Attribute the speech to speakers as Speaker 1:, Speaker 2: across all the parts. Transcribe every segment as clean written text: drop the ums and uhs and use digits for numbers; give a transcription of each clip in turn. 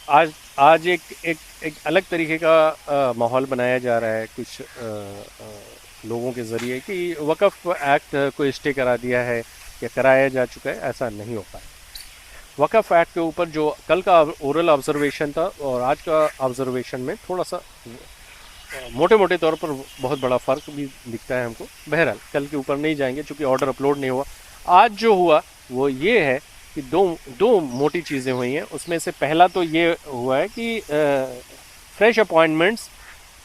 Speaker 1: आज आज एक अलग तरीके का माहौल बनाया जा रहा है कुछ लोगों के ज़रिए कि वक़्फ़ एक्ट को स्टे करा दिया है या कराया जा चुका है। ऐसा नहीं हो पाया। वक़्फ़ एक्ट के ऊपर जो कल का ओरल ऑब्जर्वेशन था और आज का ऑब्जर्वेशन में थोड़ा सा मोटे मोटे तौर पर बहुत बड़ा फ़र्क भी दिखता है हमको। बहरहाल कल के ऊपर नहीं जाएंगे क्योंकि ऑर्डर अपलोड नहीं हुआ। आज जो हुआ वो ये है कि दो दो मोटी चीज़ें हुई हैं। उसमें से पहला तो ये हुआ है कि फ्रेश अपॉइंटमेंट्स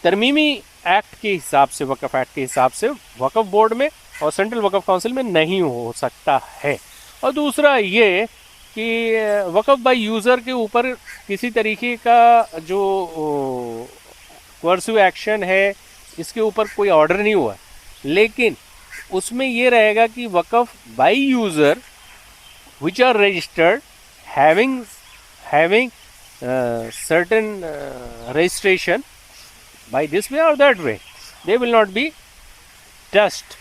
Speaker 1: तरमीमी एक्ट के हिसाब से, वक़्फ़ एक्ट के हिसाब से वक़्फ़ बोर्ड में और सेंट्रल वक़्फ़ काउंसिल में नहीं हो सकता है। और दूसरा ये कि वक़्फ़ बाय यूज़र के ऊपर किसी तरीके का जो कोर्सिव एक्शन है इसके ऊपर कोई ऑर्डर नहीं हुआ, लेकिन उसमें ये रहेगा कि Waqf by user which are registered having certain registration by this way or that way, they will not be touched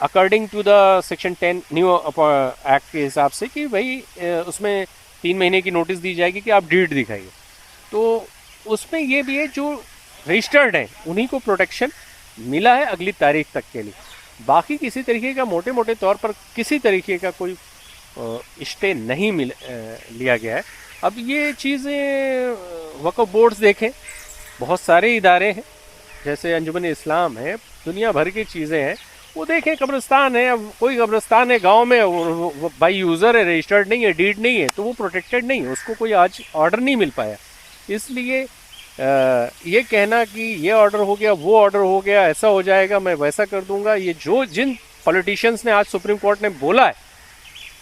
Speaker 1: according to the section 10 new act के हिसाब से कि भाई उसमें 3 महीने की नोटिस दी जाएगी कि आप डीड दिखाइए। तो उसमें ये भी है जो रजिस्टर्ड है उन्हीं को प्रोटेक्शन मिला है अगली तारीख तक के लिए। बाकी किसी तरीके का मोटे मोटे तौर पर किसी तरीके का कोई स्टे नहीं लिया गया है। अब ये चीज़ें वक़्फ़ बोर्ड्स देखें, बहुत सारे इदारे हैं जैसे अंजुमन इस्लाम है, दुनिया भर की चीज़ें हैं। वो देखें, कब्रिस्तान है, अब कोई कब्रिस्तान है गांव में, वो बाई यूज़र है, रजिस्टर्ड नहीं है, डीड नहीं है, तो वो प्रोटेक्टेड नहीं है, उसको कोई आज ऑर्डर नहीं मिल पाया। इसलिए ये कहना कि ये ऑर्डर हो गया, वो ऑर्डर हो गया, ऐसा हो जाएगा, मैं वैसा कर दूंगा, ये जिन पॉलिटिशियंस ने आज सुप्रीम कोर्ट ने बोला है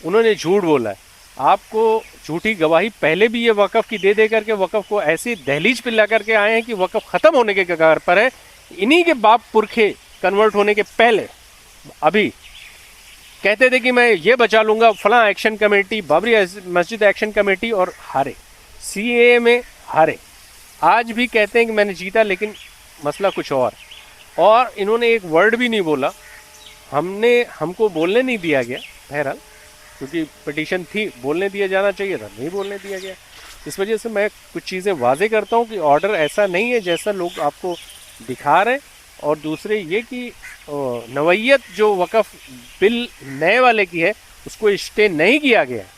Speaker 1: उन्होंने झूठ बोला है। आपको झूठी गवाही पहले भी ये वक़्फ़ की दे करके वक़्फ़ को ऐसी दहलीज पे ला करके आए हैं कि वक़्फ़ ख़त्म होने के कगार पर है। इन्हीं के बाप पुरखे कन्वर्ट होने के पहले अभी कहते थे कि मैं ये बचा लूँगा, फलां एक्शन कमेटी, बाबरी मस्जिद एक्शन कमेटी, और हारे, CAA में हारे। आज भी कहते हैं कि मैंने जीता, लेकिन मसला कुछ और इन्होंने एक वर्ड भी नहीं बोला, हमको बोलने नहीं दिया गया। बहरहाल क्योंकि पिटीशन थी, बोलने दिया जाना चाहिए था, नहीं बोलने दिया गया। इस वजह से मैं कुछ चीज़ें वाजे करता हूँ कि ऑर्डर ऐसा नहीं है जैसा लोग आपको दिखा रहे हैं। और दूसरे ये कि नवैयत जो वक़्फ़ बिल नए वाले की है उसको स्टे नहीं किया गया है।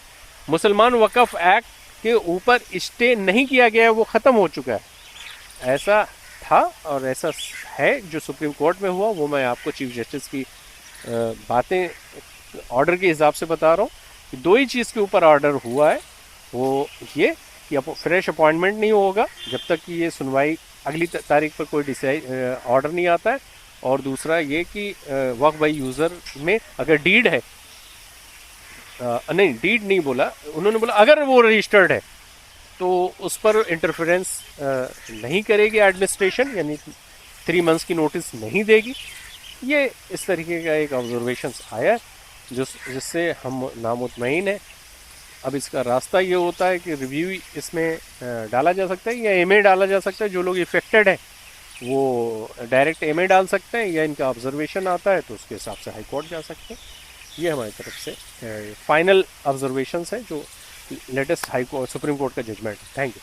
Speaker 1: मुसलमान वक़्फ़ एक्ट के ऊपर स्टे नहीं किया गया है, वो ख़त्म हो चुका है। ऐसा था और ऐसा है जो सुप्रीम कोर्ट में हुआ, वो मैं आपको चीफ जस्टिस की बातें ऑर्डर के हिसाब से बता रहा हूँ कि दो ही चीज़ के ऊपर ऑर्डर हुआ है। वो ये कि फ्रेश अपॉइंटमेंट नहीं होगा जब तक कि ये सुनवाई अगली तारीख पर कोई ऑर्डर नहीं आता है। और दूसरा ये कि वक़्फ़ बाय यूज़र में अगर डीड है, नहीं डीड नहीं बोला उन्होंने, बोला अगर वो रजिस्टर्ड है तो उस पर इंटरफेरेंस नहीं करेगी एडमिनिस्ट्रेशन, यानी 3 मंथ्स की नोटिस नहीं देगी। ये इस तरीके का एक ऑब्जर्वेशन आया जिससे हम नामुतमईन हैं। अब इसका रास्ता ये होता है कि रिव्यू इसमें डाला जा सकता है या MA डाला जा सकता है। जो लोग इफेक्टेड हैं वो डायरेक्ट MA डाल सकते हैं, या इनका ऑब्जर्वेशन आता है तो उसके हिसाब से हाई कोर्ट जा सकते हैं। ये हमारी तरफ से फाइनल ऑब्जर्वेशंस हैं जो लेटेस्ट सुप्रीम कोर्ट का जजमेंट है। Thank you.